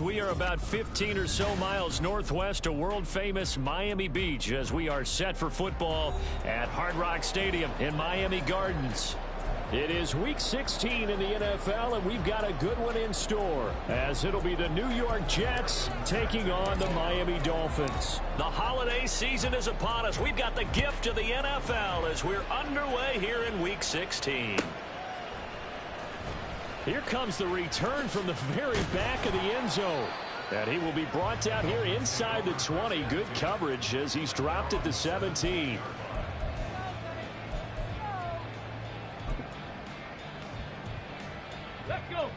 We are about 15 or so miles northwest of world-famous Miami Beach as we are set for football at Hard Rock Stadium in Miami Gardens. It is Week 16 in the NFL, and we've got a good one in store, as it'll be the New York Jets taking on the Miami Dolphins. The holiday season is upon us. We've got the gift of the NFL as we're underway here in Week 16. Here comes the return from the very back of the end zone. And he will be brought down here inside the 20. Good coverage as he's dropped at the 17. Let's go.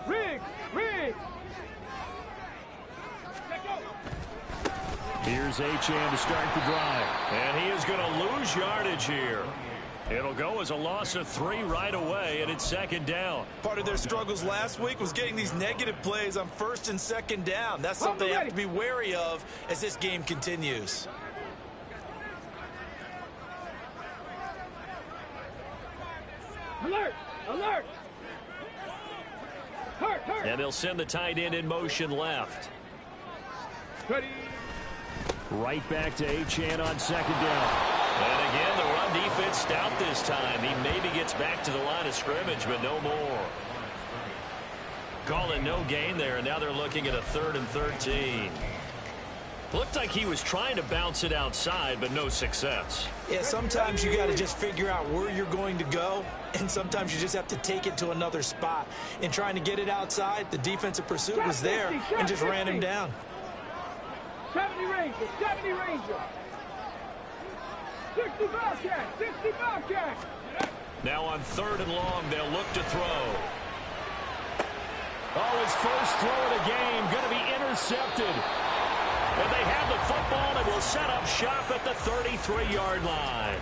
Riggs. Here's Achane to start the drive. And he is going to lose yardage here. It'll go as a loss of 3 right away, and it's second down. Part of their struggles last week was getting these negative plays on first and second down. That's something they have to be wary of as this game continues. Alert! Hurt! And they'll send the tight end in motion left. Ready. Right back to Achane on second down. And again, the run defense stout this time. He maybe gets back to the line of scrimmage, but no more. Call it no gain there, and now they're looking at a 3rd and 13. Looked like he was trying to bounce it outside, but no success. Yeah, sometimes you got to just figure out where you're going to go, and sometimes you just have to take it to another spot. In trying to get it outside, the defensive pursuit was there and just ran him down. 70 Ranger. 60 Bobcat. Now on 3rd and long, they'll look to throw. Oh, his first throw of the game going to be intercepted. And they have the football and will set up shop at the 33-yard line.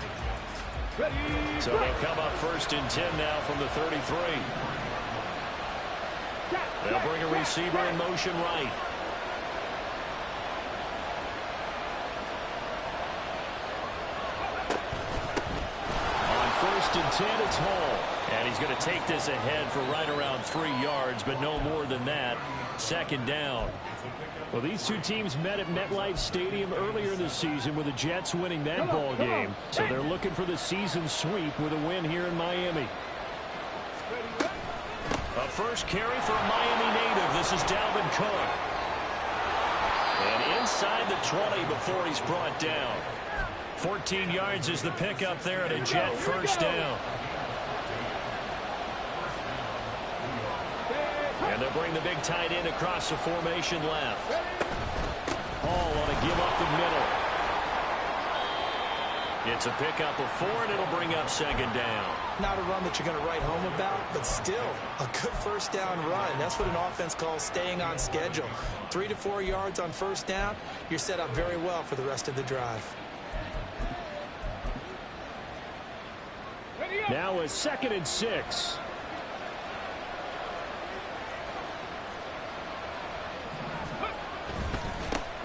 Ready. So they'll come up 1st and 10 now from the 33. They'll bring a receiver in motion right. On 1st and 10, it's Hall. And he's going to take this ahead for right around 3 yards, but no more than that. Second down. Well, these two teams met at MetLife Stadium earlier in the season with the Jets winning that ball game. So they're looking for the season sweep with a win here in Miami. A first carry for a Miami native. This is Dalvin Cook. And inside the 20 before he's brought down. 14 yards is the pickup there at a Jet first down. And they'll bring the big tight end across the formation left. Hall on a give up the middle. It's a pickup of 4, and it'll bring up second down. Not a run that you're going to write home about, but still a good first down run. That's what an offense calls staying on schedule. 3 to 4 yards on first down, you're set up very well for the rest of the drive. Now a 2nd and 6.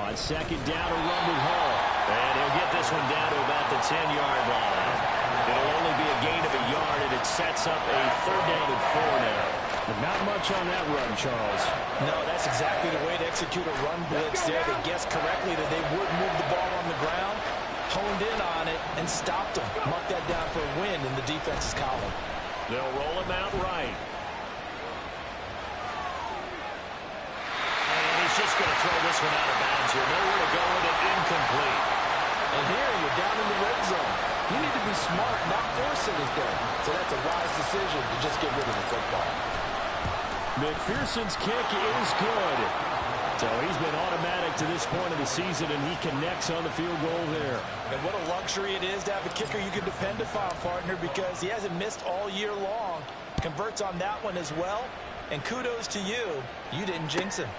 On second down, a run with Hall. And he'll get this one down to about the 10-yard line. It'll only be a gain of a yard, and it sets up a 3rd down and 4 now. But not much on that run, Charles. No, that's exactly the way to execute a run blitz there. They guessed correctly that they would move the ball on the ground, honed in on it, and stopped them. Mark that down for a win in the defense's column. They'll roll him out right. Just going to throw this one out of bounds here. Nowhere to go with it. Incomplete. And here you're down in the red zone. You need to be smart, not force anything. So that's a wise decision to just get rid of the football. McPherson's kick is good. So he's been automatic to this point of the season, and he connects on the field goal there. And what a luxury it is to have a kicker you can depend upon, partner, because he hasn't missed all year long. Converts on that one as well. And kudos to you. You didn't jinx him.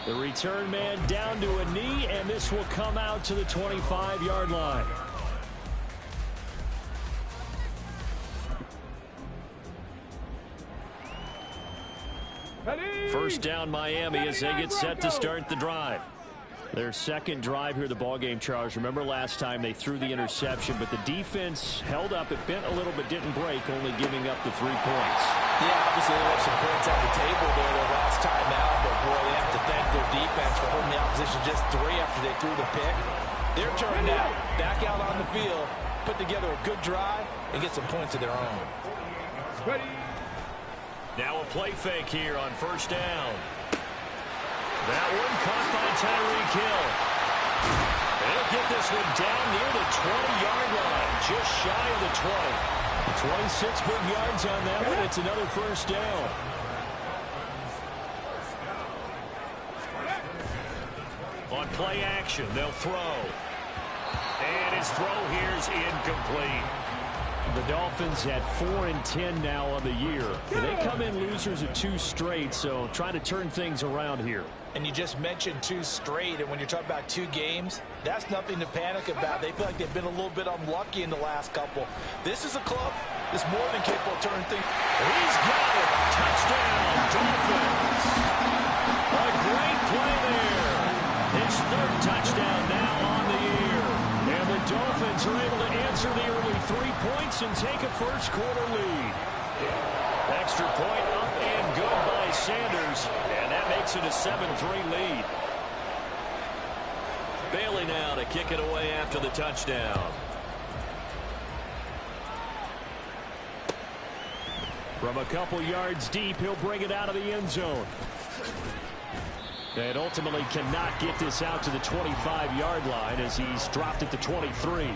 The return man down to a knee, and this will come out to the 25-yard line. First down Miami as they get set to start the drive. Their second drive here, the ball game, Charles. Remember last time they threw the interception, but the defense held up. It bent a little but didn't break, only giving up the 3 points. Yeah, obviously they left some points on the table there their last time out, but boy, they have to thank their defense for holding the opposition just 3 after they threw the pick. Their turn now, back out on the field, put together a good drive, and get some points of their own. Ready. Now a play fake here on first down. That one caught by Tyreek Hill. They'll get this one down near the 20-yard line, just shy of the 20. 26 big yards on that one. It's another first down. On play action, they'll throw. And his throw here is incomplete. The Dolphins at 4-10 now on the year. They come in losers of 2 straight, so trying to turn things around here. And you just mentioned 2 straight, and when you're talking about 2 games, that's nothing to panic about. They feel like they've been a little bit unlucky in the last couple. This is a club that's more than capable of turning things. He's got it. Touchdown, Dolphins. A great play there. His 3rd touchdown now on the year. And the Dolphins are able to answer the early 3 points and take a first-quarter lead. Extra point up and good by Sanders, and that makes it a 7-3 lead. Bailey now to kick it away after the touchdown. From a couple yards deep, he'll bring it out of the end zone. And ultimately cannot get this out to the 25-yard line as he's dropped at the 23.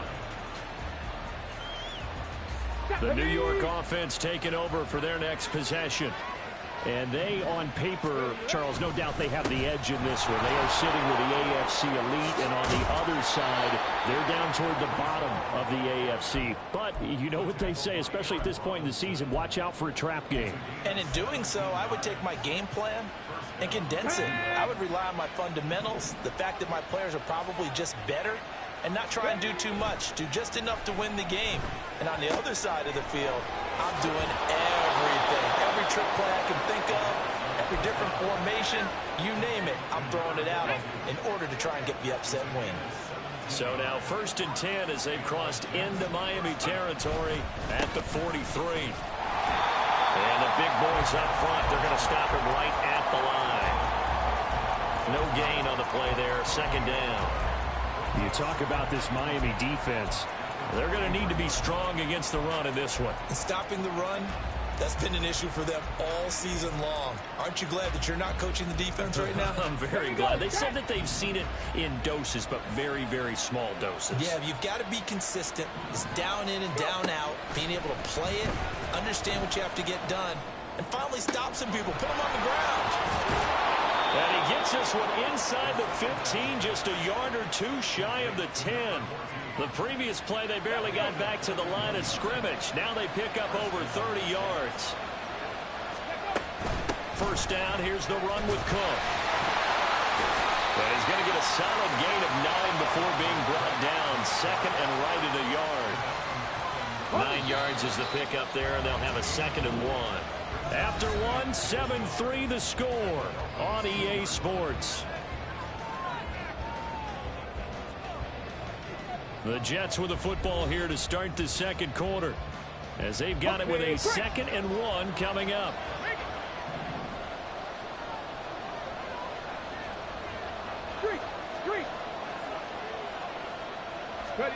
The New York offense taking over for their next possession. And they, on paper, Charles, no doubt they have the edge in this one. They are sitting with the AFC elite, and on the other side, they're down toward the bottom of the AFC. But you know what they say, especially at this point in the season, watch out for a trap game. And in doing so, I would take my game plan and condense it. I would rely on my fundamentals, the fact that my players are probably just better, and not try and do too much. Do just enough to win the game. And on the other side of the field, I'm doing everything. Every trick play I can think of, every different formation, you name it, I'm throwing it at them in order to try and get the upset win. So now 1st and 10 as they've crossed into Miami territory at the 43. And the big boys up front, they're going to stop him right at the line. No gain on the play there, 2nd down. You talk about this Miami defense. They're going to need to be strong against the run in this one. And stopping the run, that's been an issue for them all season long. Aren't you glad that you're not coaching the defense right now? I'm very glad. They said that they've seen it in doses, but very, very small doses. Yeah, you've got to be consistent. It's down in and down out, being able to play it, understand what you have to get done, and finally stop some people, put them on the ground. And he gets this one inside the 15, just a yard or 2 shy of the 10. The previous play, they barely got back to the line of scrimmage. Now they pick up over 30 yards. First down, here's the run with Cook. But he's going to get a solid gain of 9 before being brought down. 2nd and right at a yard. 9 yards is the pickup there, and they'll have a 2nd and 1. After 7-3 the score on EA Sports. The Jets with the football here to start the 2nd quarter, as they've got it with a 2nd and 1 coming up. Street. Ready.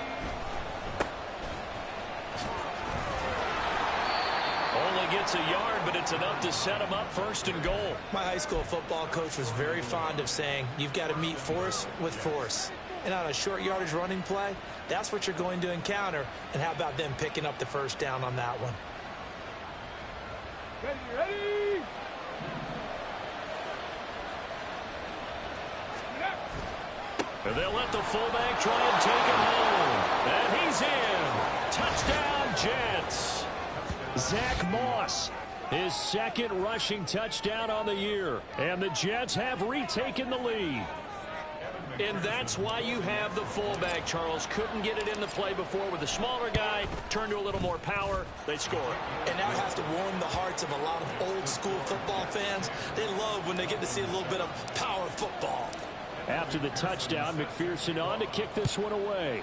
Only gets a yard, but it's enough to set him up 1st and goal. My high school football coach was very fond of saying, you've got to meet force with force. And on a short yardage running play, that's what you're going to encounter. And how about them picking up the 1st down on that one? Ready. And they'll let the fullback try and take him home. And he's in. Touchdown, Jets. Zach Moss, his 2nd rushing touchdown on the year. And the Jets have retaken the lead. And that's why you have the fullback, Charles. Couldn't get it in the play before with the smaller guy. Turned to a little more power. They score. And that has to warm the hearts of a lot of old school football fans. They love when they get to see a little bit of power football. After the touchdown, McPherson on to kick this one away.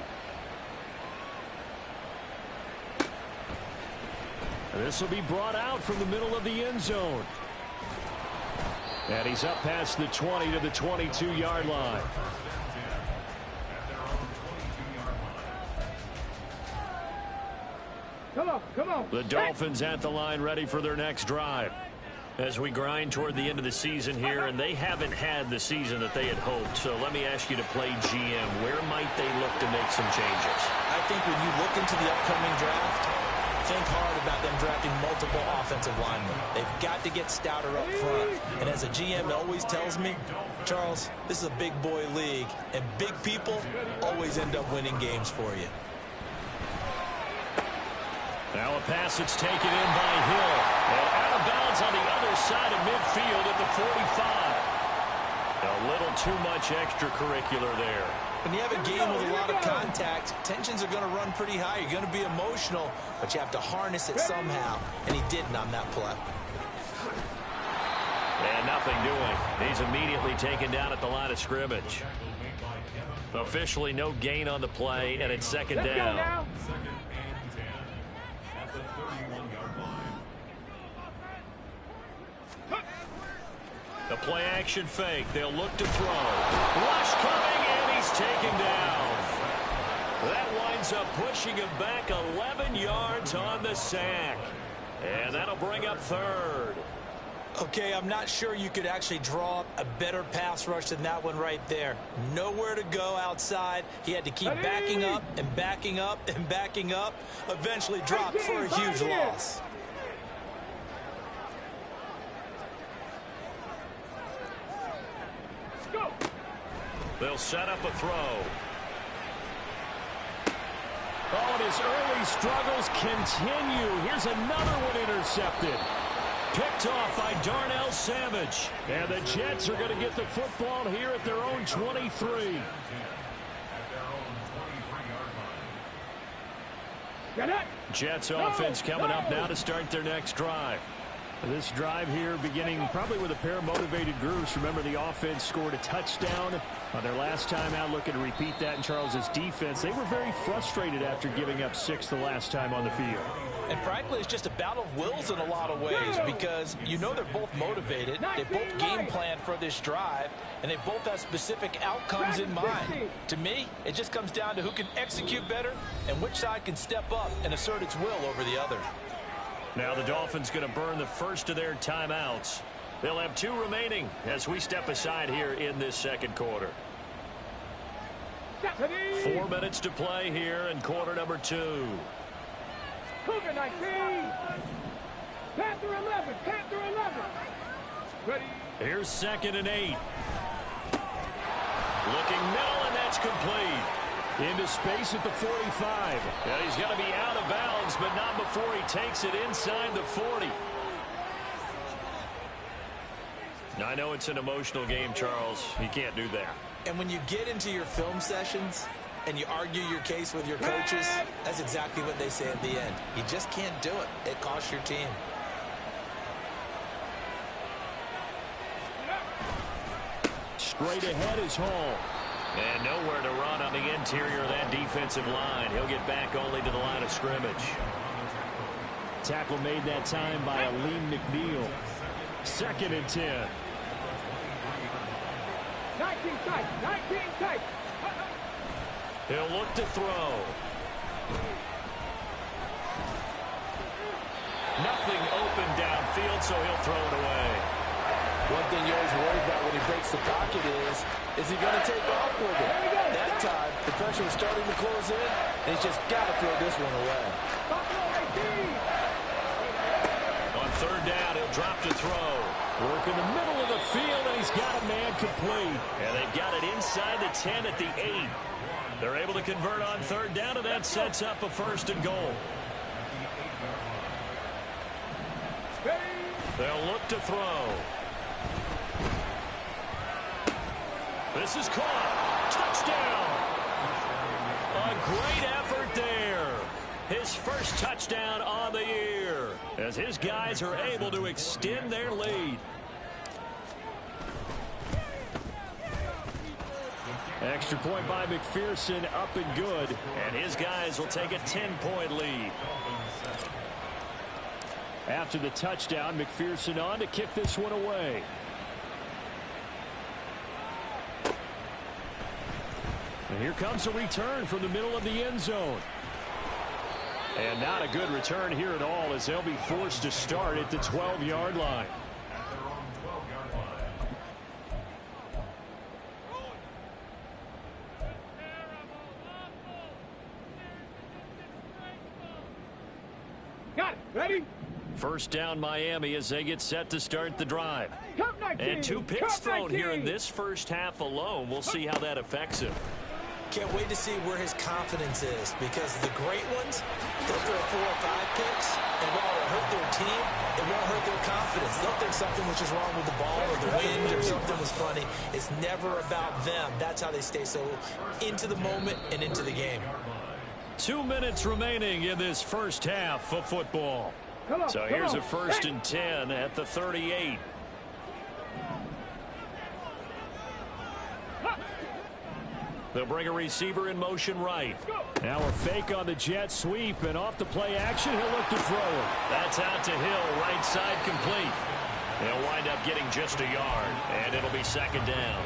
This will be brought out from the middle of the end zone. And he's up past the 20 to the 22-yard line. Come on. The Dolphins at the line ready for their next drive. As we grind toward the end of the season here, and they haven't had the season that they had hoped. So let me ask you to play GM. Where might they look to make some changes? I think when you look into the upcoming draft, think hard about them drafting multiple offensive linemen. They've got to get stouter up front. And as a GM always tells me, Charles, this is a big boy league, and big people always end up winning games for you. Now a pass that's taken in by Hill. And out of bounds on the other side of midfield at the 45. A little too much extracurricular there. When you have a game with a lot of contact, tensions are going to run pretty high. You're going to be emotional, but you have to harness it somehow. And he didn't on that play. And nothing doing. He's immediately taken down at the line of scrimmage. Officially no gain on the play, and it's second down. The play action fake. They'll look to throw. Rush coming, and he's taken down. That winds up pushing him back 11 yards on the sack. And that'll bring up third. Okay, I'm not sure you could actually draw up a better pass rush than that one right there. Nowhere to go outside. He had to keep backing up and backing up and backing up. Eventually dropped for a huge loss. They'll set up a throw. Oh, and his early struggles continue. Here's another one intercepted. Picked off by Darnell Savage. And the Jets are going to get the football here at their own 23. Jets offense coming up now to start their next drive. This drive here beginning probably with a pair of motivated groups. Remember, the offense scored a touchdown on their last time out. Looking to repeat that in Charles's defense. They were very frustrated after giving up 6 the last time on the field. And frankly, it's just a battle of wills in a lot of ways because you know they're both motivated. They both game plan for this drive, and they both have specific outcomes in mind. To me, it just comes down to who can execute better and which side can step up and assert its will over the other. Now the Dolphins going to burn the first of their timeouts. They'll have 2 remaining as we step aside here in this second quarter. 4 minutes to play here in quarter number 2. Cougar 19. Panther 11. Panther 11. Ready. Here's 2nd and 8. Looking middle, and that's complete. Into space at the 45. Yeah, he's going to be out of bounds, but not before he takes it inside the 40. Now, I know it's an emotional game, Charles. You can't do that. And when you get into your film sessions and you argue your case with your coaches, that's exactly what they say at the end. You just can't do it. It costs your team. Straight ahead is Hall. And nowhere to run on the interior of that defensive line. He'll get back only to the line of scrimmage. Tackle made that time by Aleem McNeil. 2nd and 10. 19 tight. 19 tight. He'll look to throw. Nothing open downfield, so he'll throw it away. One thing you always worry about when he breaks the pocket is he going to take off with it? That time, the pressure was starting to close in, and he's just got to throw this one away. On 3rd down, he'll drop to throw. Work in the middle of the field, and he's got a man complete. And they've got it inside the 10 at the 8. They're able to convert on 3rd down, and that sets up a 1st and goal. They'll look to throw. This is caught. Touchdown. A great effort there. His first touchdown on the year as his guys are able to extend their lead. Extra point by McPherson, up and good. And his guys will take a 10-point lead. After the touchdown, McPherson on to kick this one away. And here comes a return from the middle of the end zone. And not a good return here at all, as they'll be forced to start at the 12-yard line. Got it. Ready? First down Miami as they get set to start the drive. Count 19. And 2 picks Count thrown 19. here in this first half alone. We'll see how that affects him. Can't wait to see where his confidence is, because the great ones, they'll throw 4 or 5 picks, and while it'll hurt their team, it won't hurt their confidence. They'll think something was just wrong with the ball or the wind or something was funny. It's never about them. That's how they stay so into the moment and into the game. 2 minutes remaining in this first half of football. So here's a 1st and 10 at the 38. They'll bring a receiver in motion right. Now a fake on the jet sweep, and off the play action, he'll look to throw it. That's out to Hill, right side complete. They'll wind up getting just a yard, and it'll be 2nd down.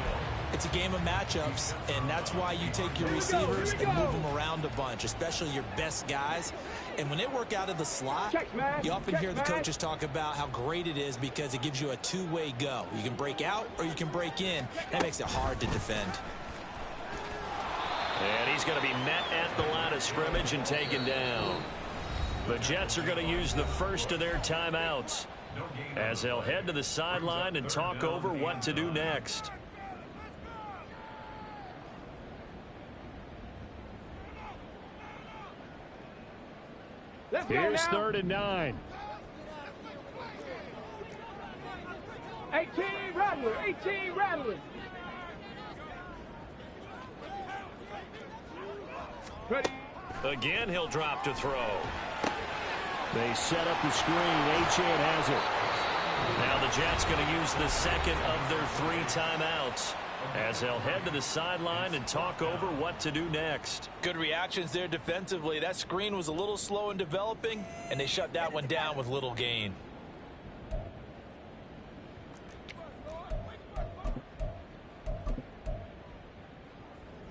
It's a game of matchups, and that's why you take your receivers and move them around a bunch, especially your best guys. And when they work out of the slot, you often hear the coaches talk about how great it is because it gives you a two-way go. You can break out or you can break in. That makes it hard to defend. And he's going to be met at the line of scrimmage and taken down. The Jets are going to use the first of their timeouts as they'll head to the sideline and talk over what to do next. Here's 3rd and 9. 18 rattling. 18 rattling. Ready. Again, he'll drop to throw. They set up the screen. Achane has it. Now the Jets going to use the second of their 3 timeouts as they'll head to the sideline and talk over what to do next. Good reactions there defensively. That screen was a little slow in developing, and they shut that one down with little gain.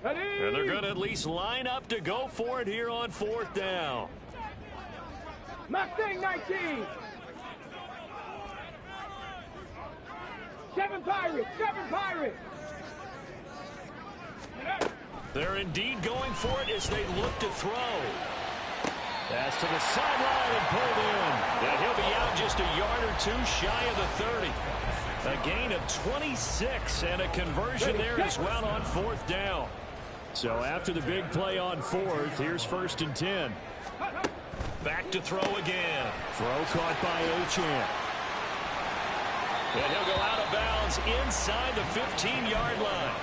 And they're going to at least line up to go for it here on 4th down. Mustang 19. 7 Pirates. 7 Pirates. They're indeed going for it as they look to throw. Pass to the sideline and pulled in. And he'll be out just a yard or 2 shy of the 30. A gain of 26 and a conversion there as well on 4th down. So after the big play on 4th, here's 1st and 10. Back to throw again. Throw caught by Achane. And he'll go out of bounds inside the 15-yard line.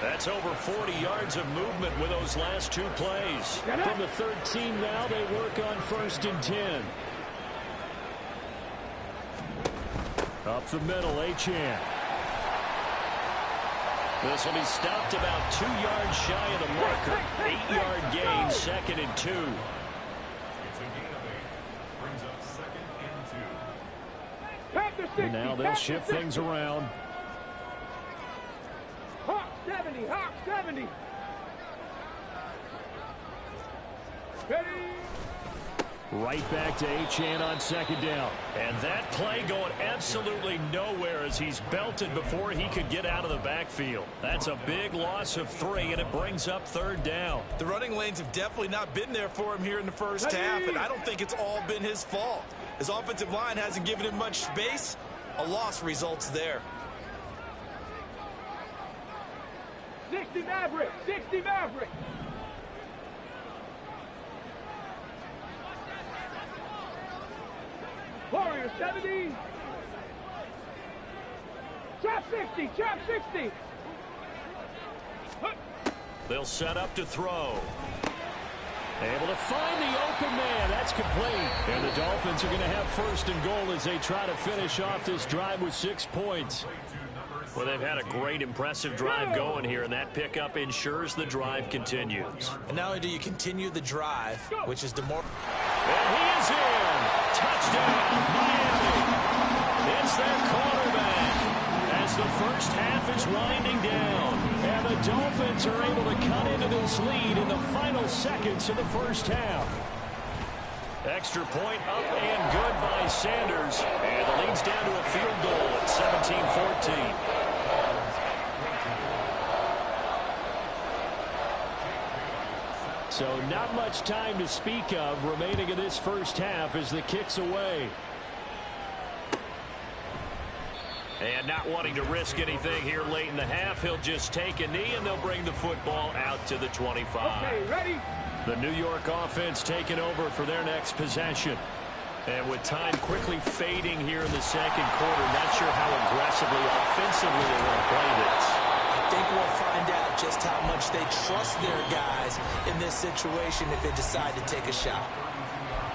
That's over 40 yards of movement with those last 2 plays. From the 13 now, they work on 1st and 10. Up the middle, Achane. This will be stopped about 2 yards shy of the marker. 8-yard gain, 2nd and 2. And now they'll shift things around. Hawk 70. Hawk 70. Ready. Right back to Achane on 2nd down. And that play going absolutely nowhere as he's belted before he could get out of the backfield. That's a big loss of 3, and it brings up 3rd down. The running lanes have definitely not been there for him here in the first half, and I don't think it's all been his fault. His offensive line hasn't given him much space. A loss results there. 60 Maverick. 60 Maverick. Warrior 70. Trap 60. Trap 60. They'll set up to throw. Able to find the open man. That's complete. And the Dolphins are going to have 1st and goal as they try to finish off this drive with 6 points. Well, they've had a great, impressive drive going here, and that pickup ensures the drive continues. And not only do you continue the drive, which is the more... And he is in. Touchdown, Miami. It's their quarterback. As the first half is winding down, and the Dolphins are able to cut into this lead in the final seconds of the first half. Extra point up and good by Sanders. And the lead's down to a field goal at 17-14. So not much time to speak of remaining in this first half as the kick's away. And not wanting to risk anything here late in the half, he'll just take a knee and they'll bring the football out to the 25. Okay, ready? The New York offense taking over for their next possession. And with time quickly fading here in the second quarter, not sure how aggressively, offensively they want to play this. I think we'll find out just how much they trust their guys in this situation if they decide to take a shot.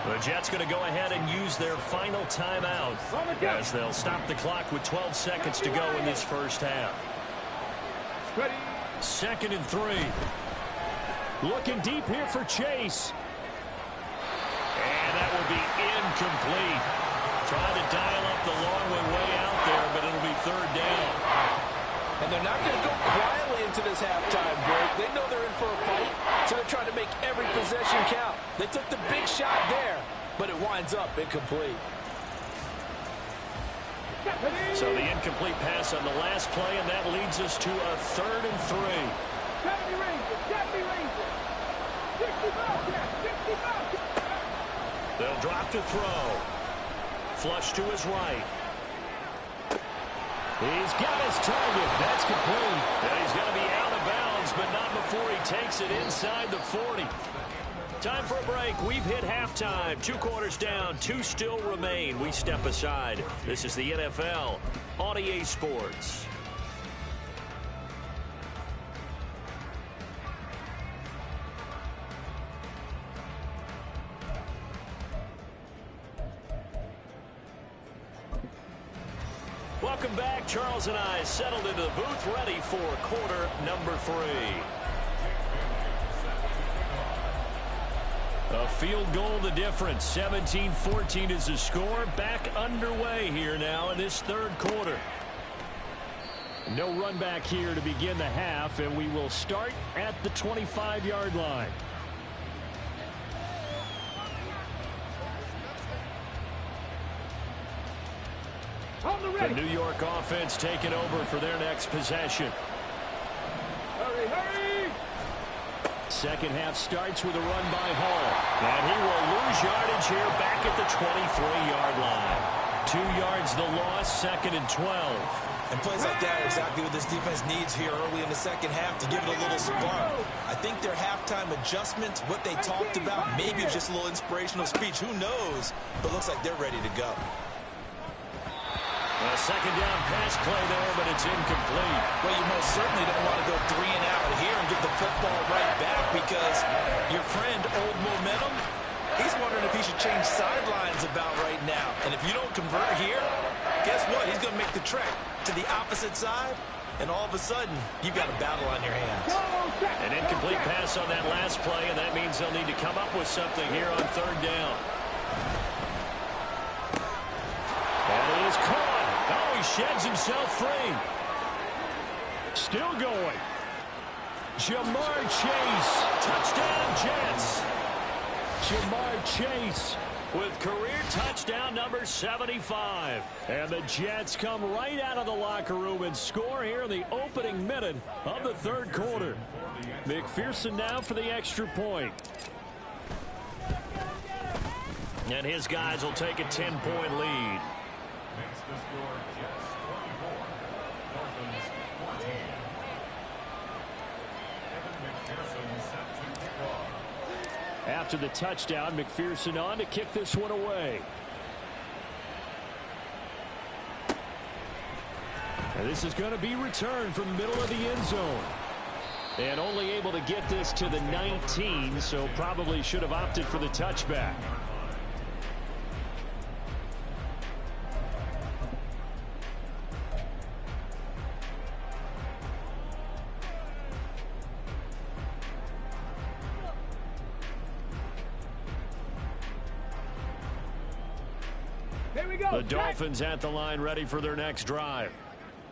The Jets going to go ahead and use their final timeout as they'll stop the clock with 12 seconds to go in this first half. Ready? 2nd and 3. Looking deep here for Chase. And that will be incomplete. Trying to dial up the long way out there, but it'll be 3rd down. And they're not going to go quietly into this halftime break. They know they're in for a fight, so they're trying to make every possession count. They took the big shot there, but it winds up incomplete. So the incomplete pass on the last play, and that leads us to a 3rd and 3. 70 Rangers, 70 Rangers. 65, 65. They'll drop to throw. Flush to his right. He's got his target. That's complete. And he's going to be out of bounds, but not before he takes it inside the 40. Time for a break. We've hit halftime. 2 quarters down. 2 still remain. We step aside. This is the NFL on EA Sports. Welcome back. Charles and I settled into the booth, ready for quarter number 3. A field goal the difference. 17-14 is the score. Back underway here now in this 3rd quarter. No run back here to begin the half, and we will start at the 25-yard line. The New York offense taking over for their next possession. Hurry, hurry! Second half starts with a run by Hall. And he will lose yardage here back at the 23-yard line. 2 yards the loss, 2nd and 12. And plays like that are exactly what this defense needs here early in the second half to give it a little spark. I think their halftime adjustment, what they talked about, maybe it was just a little inspirational speech. Who knows? But looks like they're ready to go. A 2nd down pass play there, but it's incomplete. Well, you most certainly don't want to go 3 and out here and get the football right back because your friend, Old Momentum, he's wondering if he should change sidelines about right now. And if you don't convert here, guess what? He's going to make the trek to the opposite side, and all of a sudden, you've got a battle on your hands. An incomplete pass on that last play, and that means they'll need to come up with something here on 3rd down. And he is caught. Oh, he sheds himself free. Still going. Jamar Chase. Touchdown, Jets. Jamar Chase with career touchdown number 75. And the Jets come right out of the locker room and score here in the opening minute of the 3rd quarter. McPherson now for the extra point. And his guys will take a 10-point lead. After the touchdown, McPherson on to kick this one away. And this is going to be returned from the middle of the end zone. And only able to get this to the 19, so probably should have opted for the touchback. Here we go. The Dolphins at the line ready for their next drive.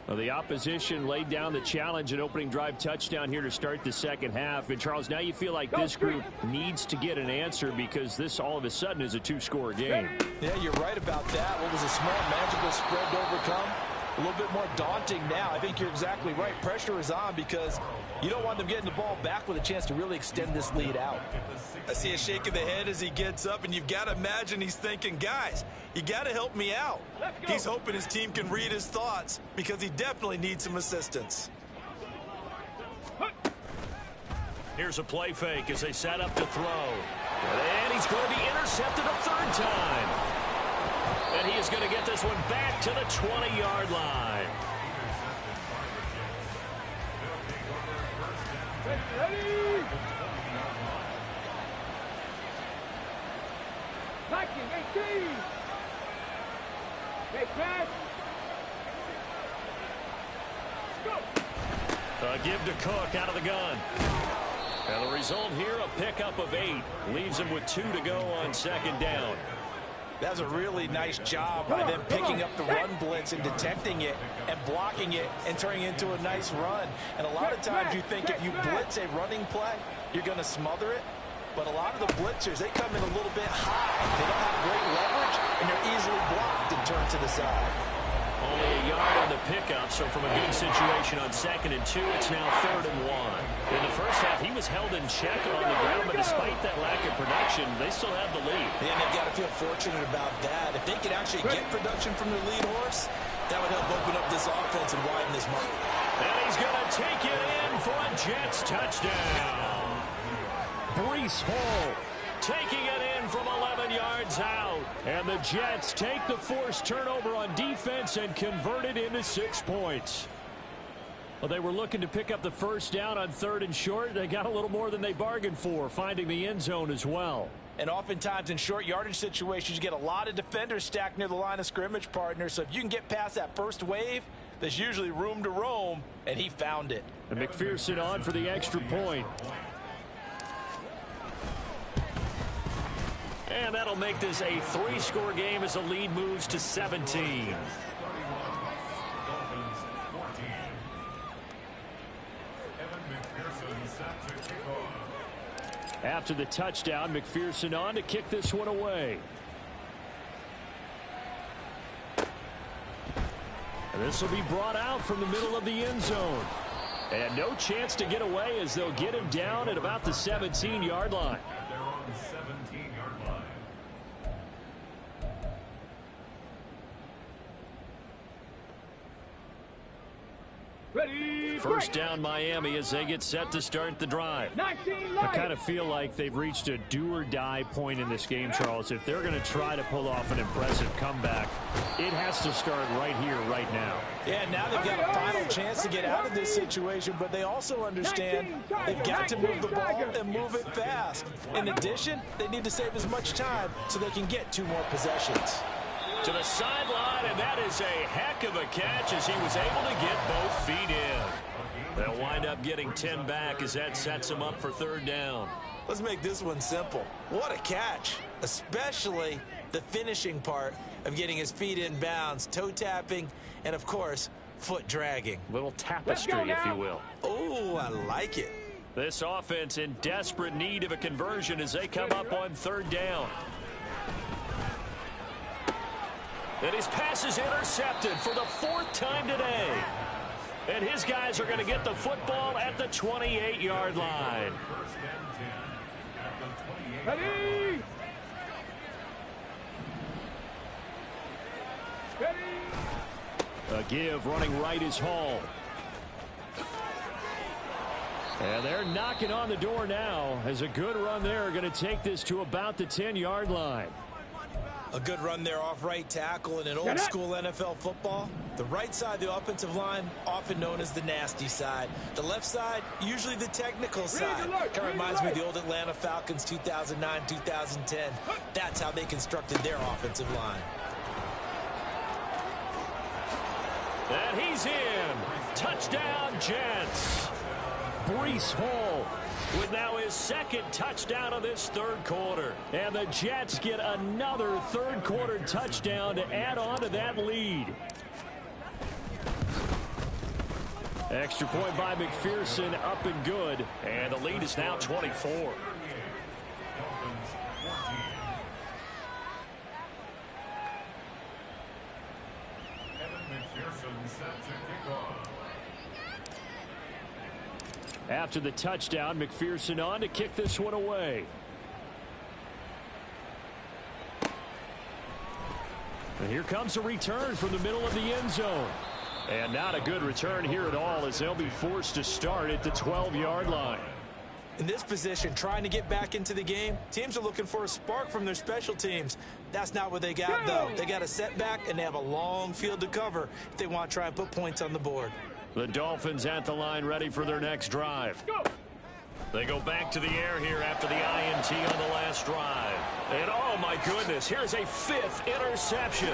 Well, the opposition laid down the challenge and opening drive touchdown here to start the second half. And, Charles, now you feel like this group needs to get an answer because this all of a sudden is a two-score game. Yeah, you're right about that. What was a small, manageable spread to overcome? A little bit more daunting now. I think you're exactly right. Pressure is on because you don't want them getting the ball back with a chance to really extend this lead out. I see a shake of the head as he gets up, and you've got to imagine he's thinking, guys, you got to help me out. He's hoping his team can read his thoughts because he definitely needs some assistance. Here's a play fake as they set up to throw. And he's going to be intercepted a third time. And he is going to get this one back to the 20-yard line. Ready. 19, 18. Hey, pass. Go. A give to Cook out of the gun. And the result here, a pickup of 8. Leaves him with 2 to go on second down. That was a really nice job by them picking up the run blitz and detecting it and blocking it and turning it into a nice run. And a lot of times you think if you blitz a running play, you're going to smother it. But a lot of the blitzers, they come in a little bit high. They don't have great leverage, and they're easily blocked and turned to the side. Only a yard on the pickup, so from a good situation on 2nd and 2, it's now 3rd and 1. In the first half, he was held in check on the ground, but despite that lack of production, they still have the lead. And they've got to feel fortunate about that. If they could actually get production from their lead horse, that would help open up this offense and widen this market. And he's going to take it in for a Jets touchdown. Breece Hall taking it in from 11 yards out. And the Jets take the forced turnover on defense and convert it into 6 points. Well, they were looking to pick up the first down on 3rd and short. They got a little more than they bargained for, finding the end zone as well. And oftentimes in short yardage situations, you get a lot of defenders stacked near the line of scrimmage, partner. So if you can get past that first wave, there's usually room to roam, and he found it. And McPherson on for the extra point. And that'll make this a 3-score game as the lead moves to 17. After the touchdown, McPherson on to kick this one away. And this will be brought out from the middle of the end zone. And no chance to get away as they'll get him down at about the 17-yard line. They're on the 17-yard line. Ready. First down Miami as they get set to start the drive. 19 I kind of feel like they've reached a do-or-die point in this game, Charles. If they're going to try to pull off an impressive comeback, it has to start right here, right now. Yeah, now they've got a final chance to get out of this situation, but they also understand they've got to move the ball and move it fast. In addition, they need to save as much time so they can get 2 more possessions. To the sideline, and that is a heck of a catch as he was able to get both feet in. They'll wind up getting 10 back as that sets them up for 3rd down. Let's make this one simple. What a catch, especially the finishing part of getting his feet in bounds, toe tapping, and of course, foot dragging. Little tapestry, if you will. Oh, I like it. This offense in desperate need of a conversion as they come up on 3rd down. And his pass is intercepted for the 4th time today. And his guys are going to get the football at the 28-yard line. Ready. Ready. A give running right is Hall. And they're knocking on the door now as a good run there going to take this to about the 10-yard line. A good run there off right tackle in an old school NFL football. The right side of the offensive line, often known as the nasty side. The left side, usually the technical side. Kind of reminds me of the old Atlanta Falcons 2009-2010. That's how they constructed their offensive line. And he's in. Touchdown, Jets. Breece Hall with now his second touchdown of this third quarter. And the Jets get another third quarter touchdown to add on to that lead. Extra point by McPherson, up and good. And the lead is now 24. After the touchdown, McPherson on to kick this one away. And here comes a return from the middle of the end zone. And not a good return here at all, as they'll be forced to start at the 12-yard line. In this position, trying to get back into the game, teams are looking for a spark from their special teams. That's not what they got, though. They got a setback, and they have a long field to cover if they want to try and put points on the board. The Dolphins at the line, ready for their next drive. They go back to the air here after the INT on the last drive. And oh my goodness, here's a fifth interception.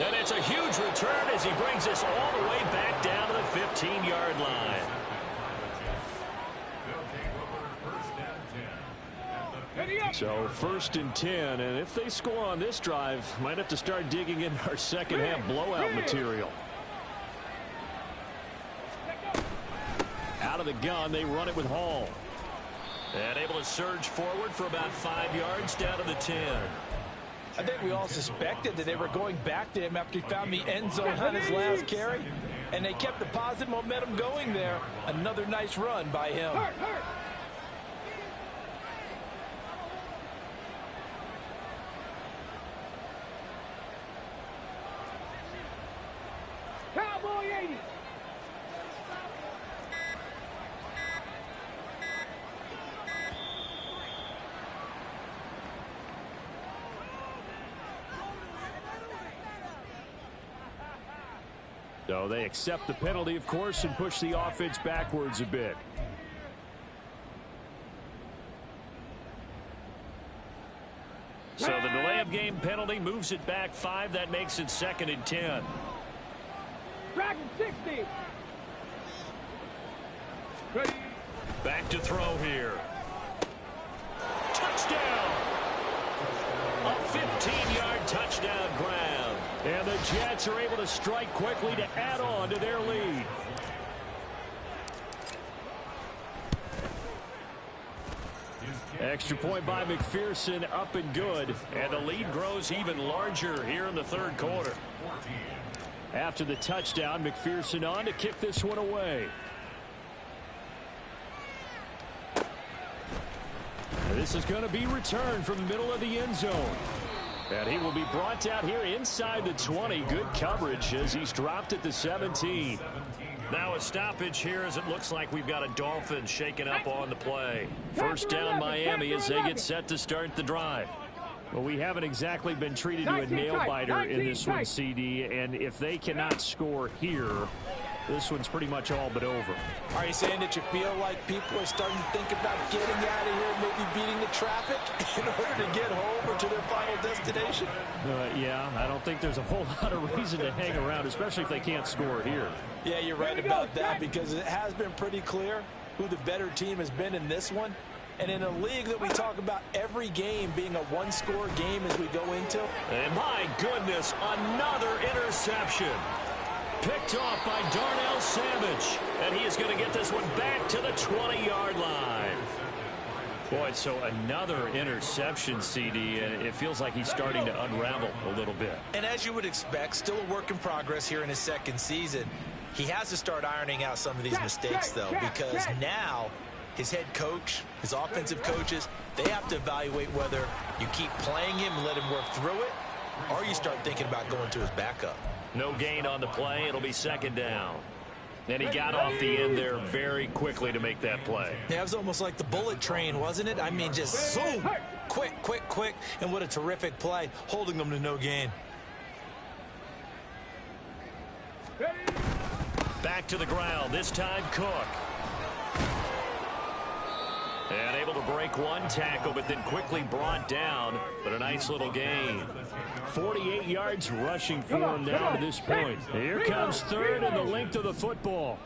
And it's a huge return as he brings us all the way back down to the 15-yard line. So 1st and 10, and if they score on this drive, might have to start digging in our second half blowout material. Out of the gun, they run it with Hall. And able to surge forward for about 5 yards down to the 10. I think we all suspected that they were going back to him after he found the end zone on his last carry. And they kept the positive momentum going there. Another nice run by him. Cowboy 80. So they accept the penalty, of course, and push the offense backwards a bit. So the delay of game penalty moves it back 5. That makes it 2nd and 10. Dragon 60. Ready. Back to throw here. Touchdown! A 15-yard touchdown grab. And the Jets are able to strike quickly to add on to their lead. Extra point by McPherson, up and good. And the lead grows even larger here in the third quarter. After the touchdown, McPherson on to kick this one away. And this is going to be returned from the middle of the end zone. And he will be brought down here inside the 20. Good coverage as he's dropped at the 17. Now a stoppage here as it looks like we've got a Dolphin shaken up on the play. First down Miami as they get set to start the drive. Well, we haven't exactly been treated to a nail-biter in this one, CD. And if they cannot score here, this one's pretty much all but over. Are you saying that you feel like people are starting to think about getting out of here, maybe beating the traffic in order to get home or to their final destination? Yeah, I don't think there's a whole lot of reason to hang around, especially if they can't score here. Yeah, you're right about that, because it has been pretty clear who the better team has been in this one. And in a league that we talk about every game being a one-score game as we go into. And my goodness, another interception. Picked off by Darnell Savage. And he is going to get this one back to the 20-yard line. Boy, so another interception, CD, and it feels like he's starting to unravel a little bit. And as you would expect, still a work in progress here in his second season. He has to start ironing out some of these mistakes, though, because now his head coach, his offensive coaches, they have to evaluate whether you keep playing him and let him work through it, or you start thinking about going to his backup. No gain on the play. It'll be second down. And he got off the end there very quickly to make that play. Yeah, it was almost like the bullet train, wasn't it? I mean, just zoom, quick, quick, quick, and what a terrific play, holding them to no gain. Back to the ground, this time Cook. And able to break one tackle, but then quickly brought down. But a nice little gain. 48 yards rushing for him now to this point. Here comes third and the length of the football.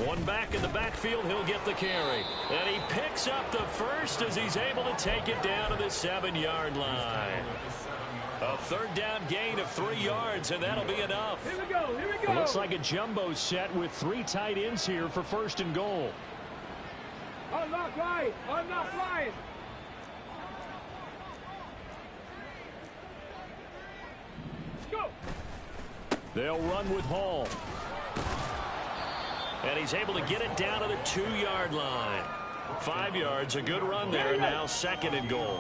One back in the backfield, he'll get the carry. And he picks up the first as he's able to take it down to the 7-yard line. A third down gain of 3 yards, and that'll be enough. Here we go, here we go. Looks like a jumbo set with 3 tight ends here for 1st and goal. I'm not flying, I'm not flying. Go. They'll run with Hall. And he's able to get it down to the 2-yard line. 5 yards, a good run there. Now 2nd and goal.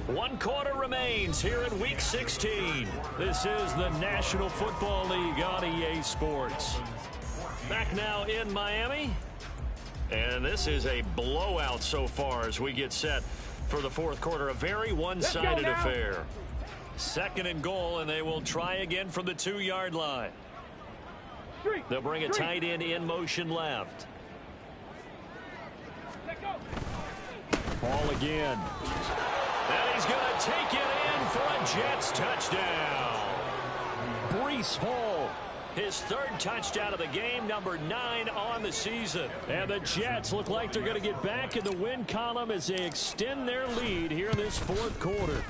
1 quarter remains here in Week 16. This is the National Football League on EA Sports. Back now in Miami. And this is a blowout so far as we get set for the 4th quarter. A very one-sided affair. 2nd and goal, and they will try again from the 2-yard line. They'll bring a tight end in motion left. Ball again. And he's going to take it in for a Jets touchdown. Breece Hall, his 3rd touchdown of the game, number 9 on the season. And the Jets look like they're going to get back in the win column as they extend their lead here in this 4th quarter.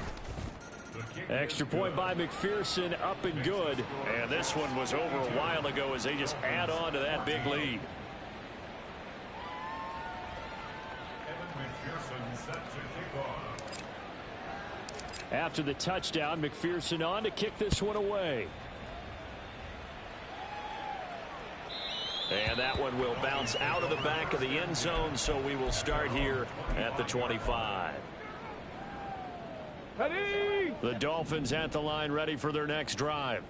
Extra point by McPherson, up and good. And this one was over a while ago as they just add on to that big lead. After the touchdown, McPherson on to kick this one away. And that one will bounce out of the back of the end zone, so we will start here at the 25. The Dolphins at the line, ready for their next drive.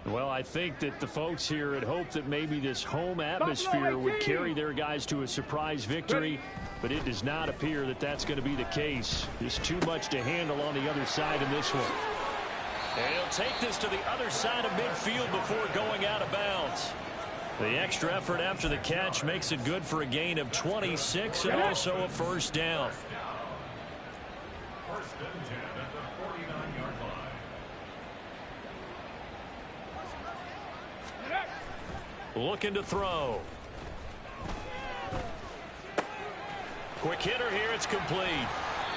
Well, I think that the folks here had hoped that maybe this home atmosphere would carry their guys to a surprise victory, but it does not appear that that's going to be the case. Just too much to handle on the other side in this one. And he'll take this to the other side of midfield before going out of bounds. The extra effort after the catch makes it good for a gain of 26 and also a 1st down. Looking to throw. Quick hitter here, it's complete.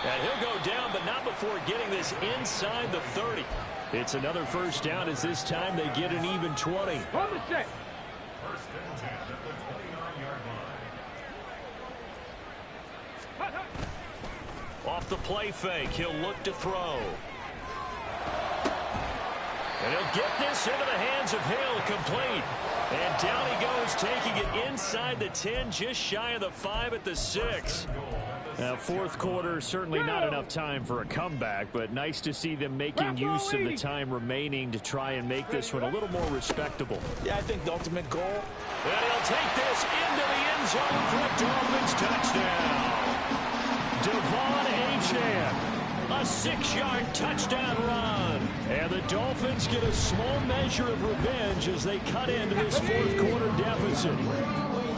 And he'll go down, but not before getting this inside the 30. It's another 1st down as this time they get an even 20. On the set. 1st and 10 at the 29-yard line. Off the play fake, he'll look to throw. And he'll get this into the hands of Hill, complete. And down he goes, taking it inside the 10, just shy of the 5 at the 6. Now, 4th quarter, certainly not enough time for a comeback, but nice to see them making use of the time remaining to try and make this one a little more respectable. Yeah, I think the ultimate goal. And he'll take this into the end zone for a Dolphins touchdown. Devon Achane, a 6-yard touchdown run. And the Dolphins get a small measure of revenge as they cut into this 4th quarter deficit.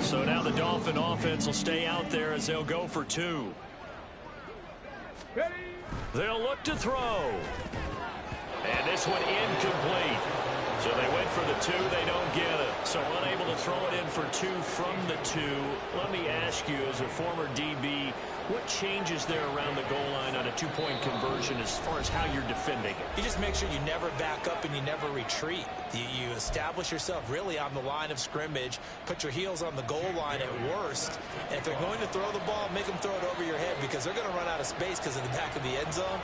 So now the Dolphin offense will stay out there as they'll go for 2. They'll look to throw. And this one incomplete. So they went for the 2, they don't get it. So unable to throw it in for 2 from the 2. Let me ask you, as a former DB, what changes there around the goal line on a 2-point conversion as far as how you're defending it? You just make sure you never back up and you never retreat. You establish yourself really on the line of scrimmage, put your heels on the goal line at worst, and if they're going to throw the ball, make them throw it over your head because they're going to run out of space because of the back of the end zone.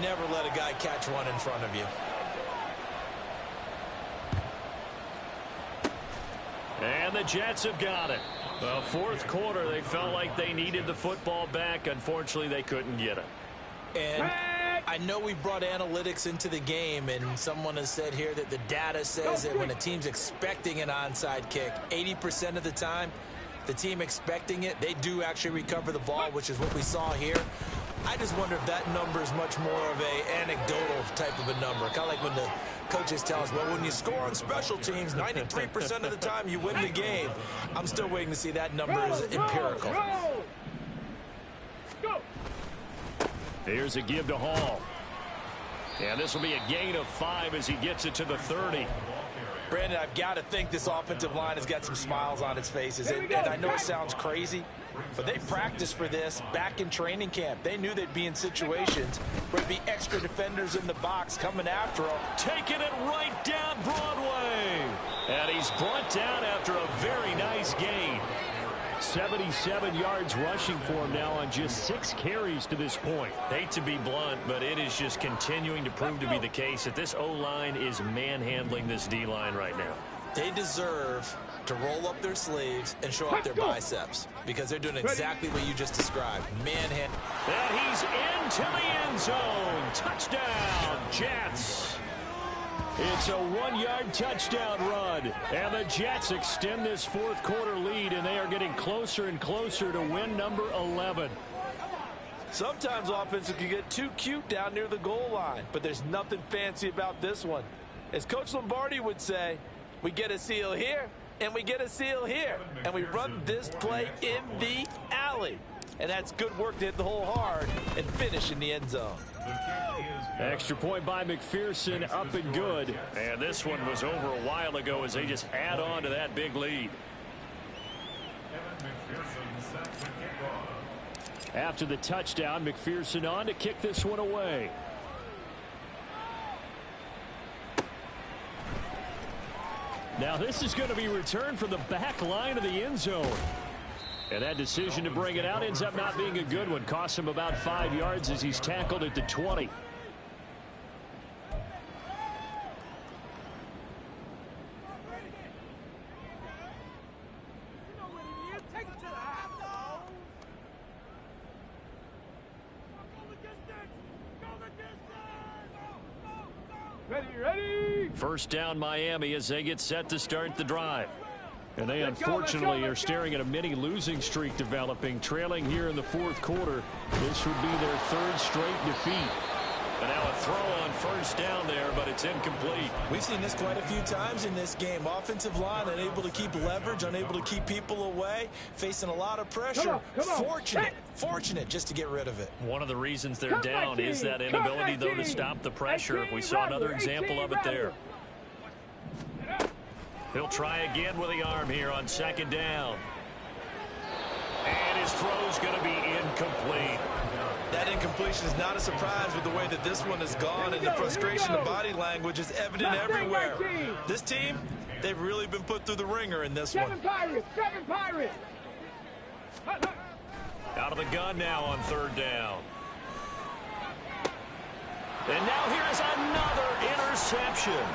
Never let a guy catch one in front of you. And the Jets have got it. The 4th quarter, they felt like they needed the football back. Unfortunately, they couldn't get it. And I know we brought analytics into the game, and someone has said here that the data says that when a team's expecting an onside kick, 80% of the time, the team expecting it, they do actually recover the ball, which is what we saw here. I just wonder if that number is much more of a anecdotal type of a number. Kind of like when the coaches tell us, well, when you score on special teams, 93% of the time you win the game. I'm still waiting to see that number is empirical. Here's a give to Hall. And this will be a gain of 5 as he gets it to the 30. Brandon, I've got to think this offensive line has got some smiles on its faces. And I know it sounds crazy, but they practiced for this back in training camp. They knew they'd be in situations where there'd be extra defenders in the box coming after them. Taking it right down Broadway. And he's brought down after a very nice gain. 77 yards rushing for him now on just 6 carries to this point. Hate to be blunt, but it is just continuing to prove to be the case that this O-line is manhandling this D-line right now. They deserve to roll up their sleeves and show up their biceps because they're doing exactly what you just described. Manhandling. And he's into the end zone. Touchdown, Jets. It's a 1-yard touchdown run. And the Jets extend this fourth quarter lead, and they are getting closer and closer to win number 11. Sometimes offenses can get too cute down near the goal line, but there's nothing fancy about this one. As Coach Lombardi would say, we get a seal here, and we get a seal here, and we run this play in the alley. And that's good work to hit the hole hard and finish in the end zone. Extra point by McPherson, up and good. And this one was over a while ago as they just add on to that big lead. After the touchdown, McPherson on to kick this one away. Now this is going to be returned from the back line of the end zone. And that decision to bring it out ends up not being a good one. Costs him about 5 yards as he's tackled at the 20. Ready. First down Miami as they get set to start the drive. And they unfortunately are staring at a mini losing streak developing, trailing here in the fourth quarter. This would be their 3rd straight defeat. And now a throw on first down there, but it's incomplete. We've seen this quite a few times in this game. Offensive line unable to keep leverage, unable to keep people away, facing a lot of pressure. Come on. Fortunate just to get rid of it. One of the reasons they're down is that inability, though, to stop the pressure. We saw another example of it there. He'll try again with the arm here on second down. And his throw's going to be incomplete. That incompletion is not a surprise with the way that this one has gone, and the frustration of body language is evident everywhere. This team, they've really been put through the ringer in this one. Seven Pirates. Out of the gun now on third down. And now here's another interception.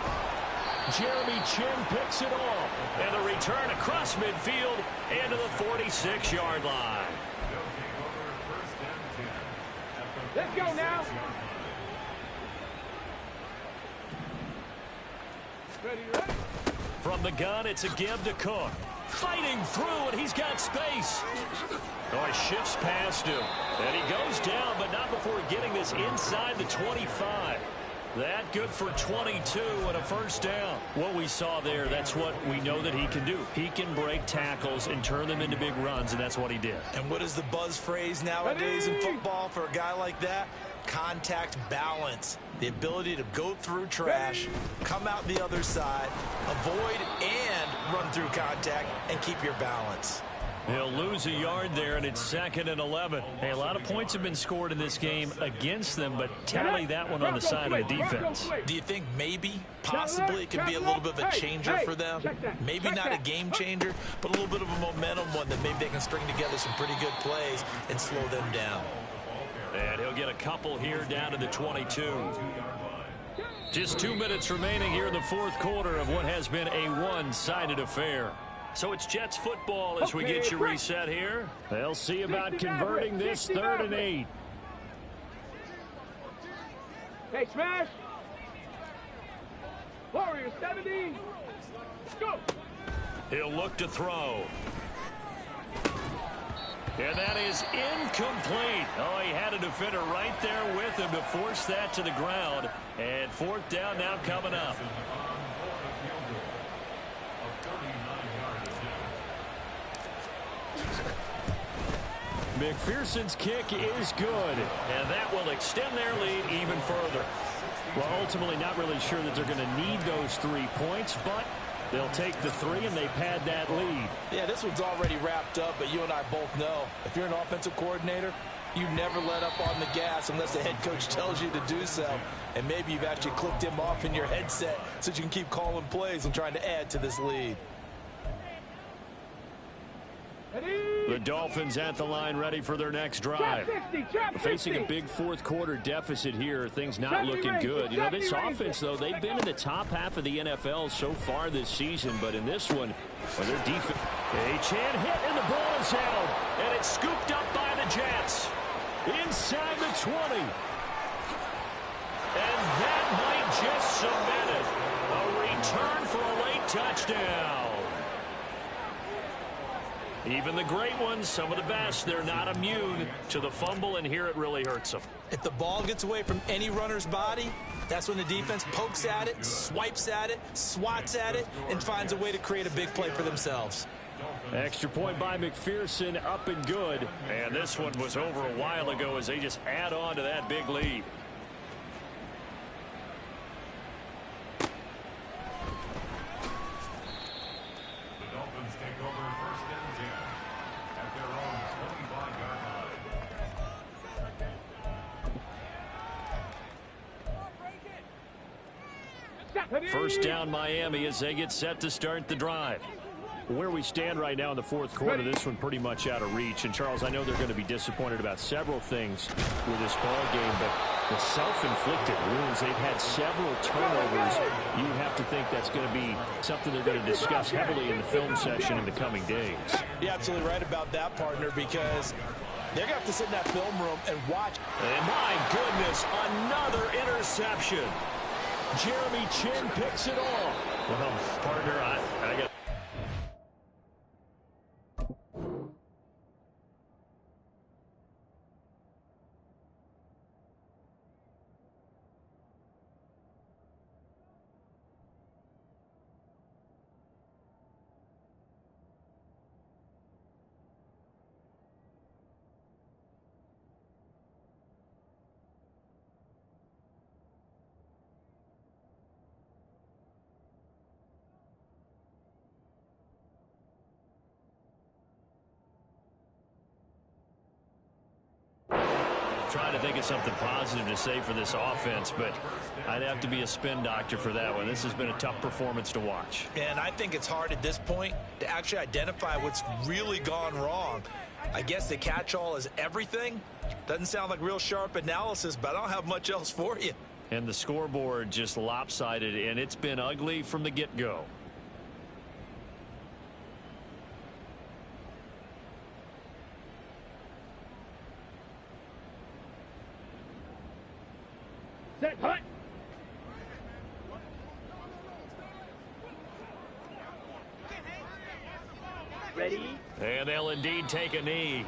Jeremy Chin picks it off. And the return across midfield into the 46-yard line. Let's go now. Ready. From the gun, it's a give to Cook. Fighting through, and he's got space. Oh, he shifts past him. And he goes down, but not before getting this inside the 25. That good for 22 and a first down. What we saw there, that's what we know that he can do. He can break tackles and turn them into big runs, and that's what he did. And what is the buzz phrase nowadays in football for a guy like that? Contact balance. The ability to go through trash, come out the other side, avoid and run through contact, and keep your balance. He'll lose a yard there, and it's 2nd and 11. Hey, a lot of points have been scored in this game against them, but tally that one on the side of the defense. Do you think maybe, possibly, it could be a little bit of a changer for them? Maybe not a game changer, but a little bit of a momentum one that maybe they can string together some pretty good plays and slow them down. And he'll get a couple here down to the 22. Just 2 minutes remaining here in the fourth quarter of what has been a one-sided affair. So it's Jets football as we get you reset here. They'll see about converting this 3rd and 8. Hey, smash. Warriors 70. Go. He'll look to throw. And that is incomplete. Oh, he had a defender right there with him to force that to the ground. And 4th down now coming up. McPherson's kick is good, and that will extend their lead even further. Well, ultimately not really sure that they're going to need those 3 points, but they'll take the 3 and they pad that lead. Yeah, this one's already wrapped up, but you and I both know if you're an offensive coordinator, you never let up on the gas unless the head coach tells you to do so. And maybe you've actually clicked him off in your headset so you can keep calling plays and trying to add to this lead. The Dolphins at the line ready for their next drive. Facing a big fourth quarter deficit here. Things not looking good. You know, this offense, though, they've been in the top half of the NFL so far this season. But in this one, well, their defense. A chin hit and the ball is held. And it's scooped up by the Jets. Inside the 20. And that might just cement it. A return for a late touchdown. Even the great ones, some of the best, they're not immune to the fumble, and here it really hurts them. If the ball gets away from any runner's body, that's when the defense pokes at it, swipes at it, swats at it, and finds a way to create a big play for themselves. Extra point by McPherson, up and good. And this one was over a while ago as they just add on to that big lead. First down Miami as they get set to start the drive. Where we stand right now in the fourth quarter, this one pretty much out of reach. And, Charles, I know they're going to be disappointed about several things with this ball game, but the self-inflicted wounds, they've had several turnovers. You have to think that's going to be something they're going to discuss heavily in the film session in the coming days. You're absolutely right about that, partner, because they're going to have to sit in that film room and watch. And, my goodness, another interception. Jeremy Chin picks it off. Well, partner, I got. Trying to think of something positive to say for this offense, but I'd have to be a spin doctor for that one. This has been a tough performance to watch. And I think it's hard at this point to actually identify what's really gone wrong. I guess the catch-all is everything. Doesn't sound like real sharp analysis, but I don't have much else for you. And the scoreboard just lopsided, and it's been ugly from the get-go. Set, hut. Ready? And they'll indeed take a knee.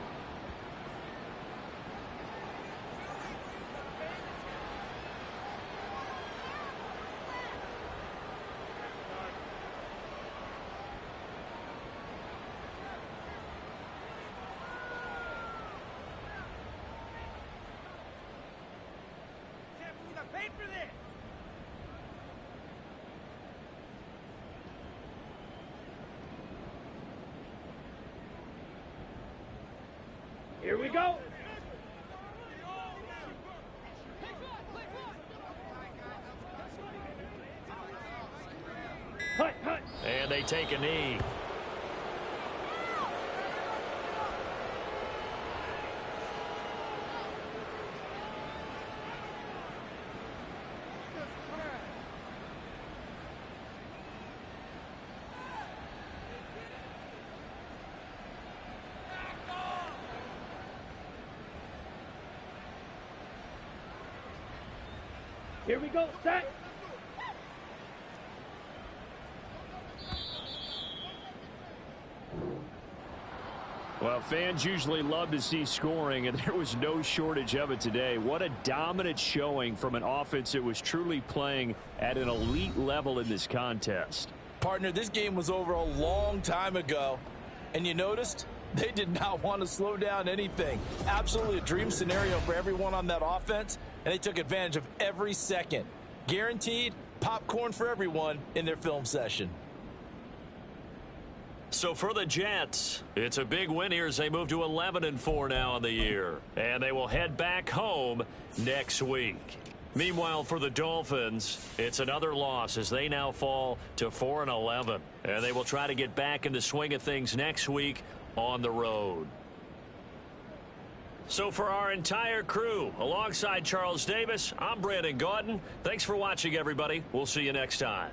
Here we go. Hut, hut. And they take a knee. Here we go. Set. Well, fans usually love to see scoring, and there was no shortage of it today. What a dominant showing from an offense that was truly playing at an elite level in this contest. Partner, this game was over a long time ago, and you noticed they did not want to slow down anything. Absolutely a dream scenario for everyone on that offense, and they took advantage of every second. Guaranteed popcorn for everyone in their film session. So for the Jets, it's a big win here as they move to 11-4 now on the year. And they will head back home next week. Meanwhile, for the Dolphins, it's another loss as they now fall to 4-11. And they will try to get back in the swing of things next week on the road. So for our entire crew, alongside Charles Davis, I'm Brandon Gaudin. Thanks for watching, everybody. We'll see you next time.